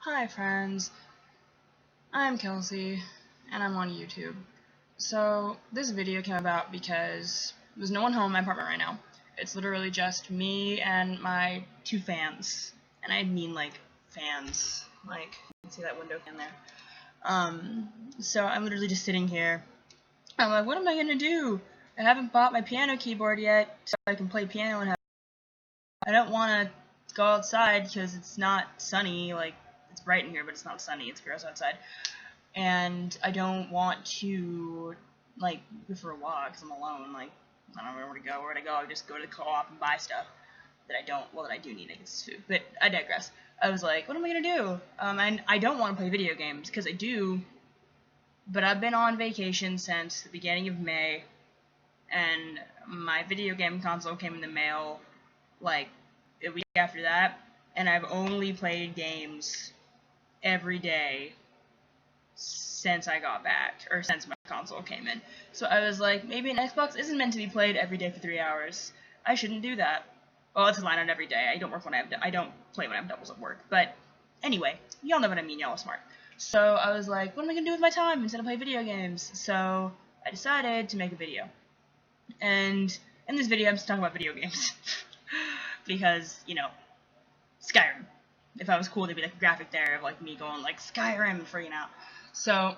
Hi friends, I'm Kelsey, and I'm on YouTube. So, this video came about because there's no one home in my apartment right now. It's literally just me and my two fans. And I mean like fans. Like, you can see that window fan there. So I'm literally just sitting here. I'm like, what am I gonna do? I haven't bought my piano keyboard yet, so I can play piano and have. I don't want to go outside because it's not sunny. Like, it's bright in here, but it's not sunny. It's gross outside. And I don't want to, like, go for a walk because I'm alone. Like, I don't know where to go. Where would I go? I just go to the co-op and buy stuff that I do need, I guess, food. But I digress. I was like, what am I going to do? And I don't want to play video games because I do, but I've been on vacation since the beginning of May, and my video game console came in the mail, like, a week after that, and I've only played games every day since I got back, or since my console came in. So I was like, maybe an Xbox isn't meant to be played every day for 3 hours. I shouldn't do that. Well, it's a line on every day. I don't play when I have doubles at work. But anyway, y'all know what I mean. Y'all are smart. So I was like, what am I gonna do with my time instead of play video games? So I decided to make a video. And in this video, I'm just talking about video games because Skyrim. If I was cool, there'd be like a graphic there of like me going like Skyrim and freaking out. So,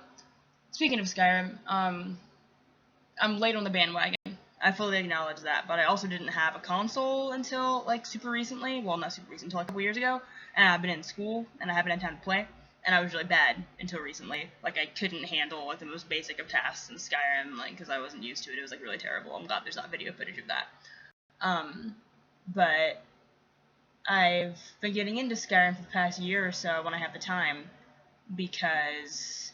speaking of Skyrim, I'm late on the bandwagon. I fully acknowledge that, but I also didn't have a console until like super recently. Well, not super recent, until like a couple years ago. And I've been in school, and I haven't had time to play. And I was really bad until recently. Like, I couldn't handle like the most basic of tasks in Skyrim, like, because I wasn't used to it. It was like really terrible. I'm glad there's not video footage of that. But I've been getting into Skyrim for the past year or so when I have the time, because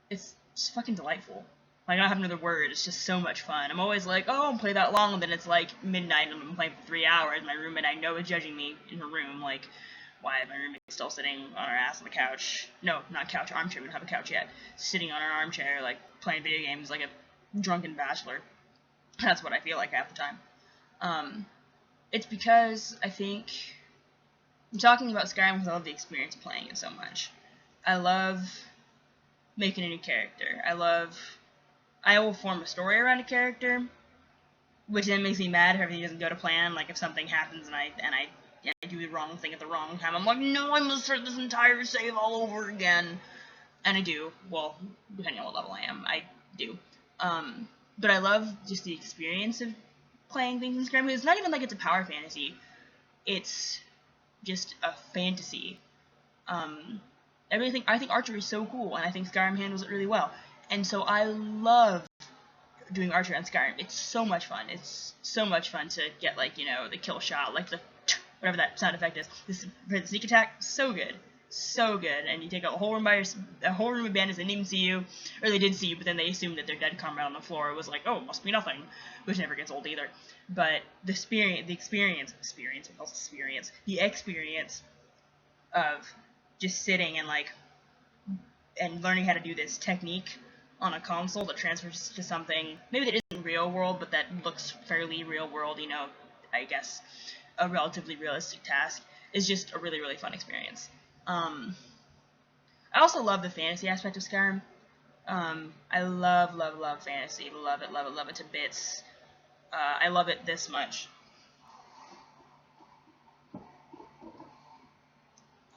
it's just fucking delightful. Like, I don't have another word. It's just so much fun. I'm always like, oh, I'll play that long, and then it's like midnight, and I'm playing for 3 hours. My roommate I know is judging me in her room, like, why is my roommate still sitting on her ass on the couch? No, not couch, armchair. We don't have a couch yet. Sitting on an armchair, like, playing video games like a drunken bachelor. That's what I feel like half the time. It's because I think I'm talking about Skyrim because I love the experience of playing it so much. I love making a new character. I will form a story around a character, which then makes me mad if everything doesn't go to plan. Like, if something happens and I do the wrong thing at the wrong time, I'm like, no, I must start this entire save all over again. And I do. Well, depending on what level I am, I do. But I love just the experience of playing things in Skyrim, because it's not even like it's a power fantasy. It's just a fantasy. I think archery is so cool, and I think Skyrim handles it really well. And so I love doing archery on Skyrim. It's so much fun. It's so much fun to get, like, the kill shot, like the whatever that sound effect is. This sneak attack, so good. So good. And you take a whole room of bandits that didn't even see you, or they did see you, but then they assumed that their dead comrade on the floor was like, oh, it must be nothing, which never gets old either. But the experience of just sitting and learning how to do this technique on a console that transfers to something maybe that isn't real world, but that looks fairly real world, I guess a relatively realistic task, is just a really, really fun experience. I also love the fantasy aspect of Skyrim. I love fantasy. Love it to bits. I love it this much.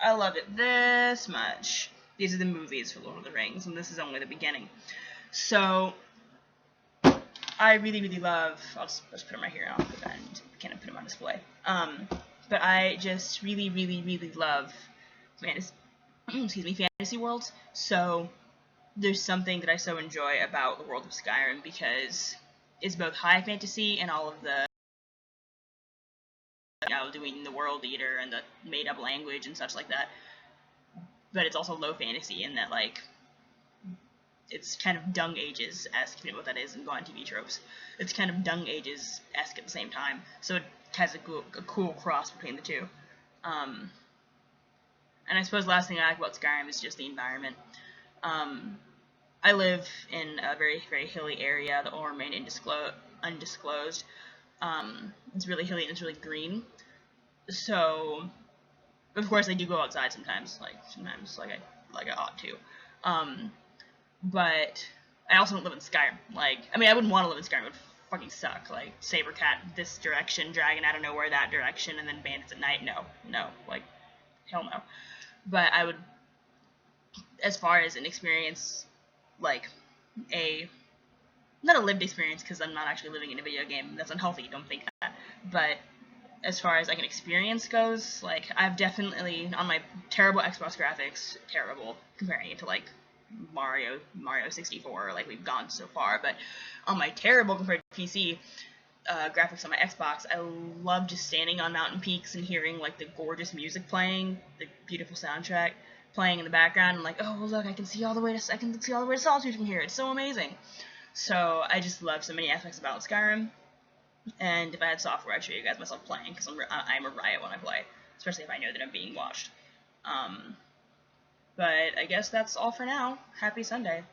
I love it this much. These are the movies for Lord of the Rings, and this is only the beginning. So, I really, really love. I'll just put them right here. I'll put that and can't put them on display. But I just really, really, really love fantasy worlds. So there's something that I so enjoy about the world of Skyrim, because it's both high fantasy and all of the doing the world eater and the made up language and such like that. But it's also low fantasy in that, like, it's kind of Dung Ages-esque, if you know what that is in Gone TV tropes. It's kind of Dung Ages-esque at the same time, so it has a cool cross between the two. And I suppose the last thing I like about Skyrim is just the environment. I live in a very, very hilly area that will remain undisclosed. It's really hilly and it's really green. So Of course, I do go outside sometimes, like I ought to. But I also don't live in Skyrim. Like, I mean, I wouldn't want to live in Skyrim. It would fucking suck. Like, Sabercat this direction, dragon out of nowhere that direction, and then bandits at night. No, like, hell no. But I would, as far as an experience, like not a lived experience, because I'm not actually living in a video game. That's unhealthy. Don't think that. But as far as like an experience goes, like I've definitely on my terrible Xbox graphics, terrible comparing it to like Mario 64, like we've gone so far, but on my terrible compared to PC graphics on my Xbox, I love just standing on mountain peaks and hearing like the gorgeous music playing, the beautiful soundtrack playing in the background. I'm like, oh well, look, I can see all the way to Solitude from here. It's so amazing. So I just love so many aspects about Skyrim. And if I had software, I'd show you guys myself playing, because I'm a riot when I play, especially if I know that I'm being watched. But I guess that's all for now. Happy Sunday.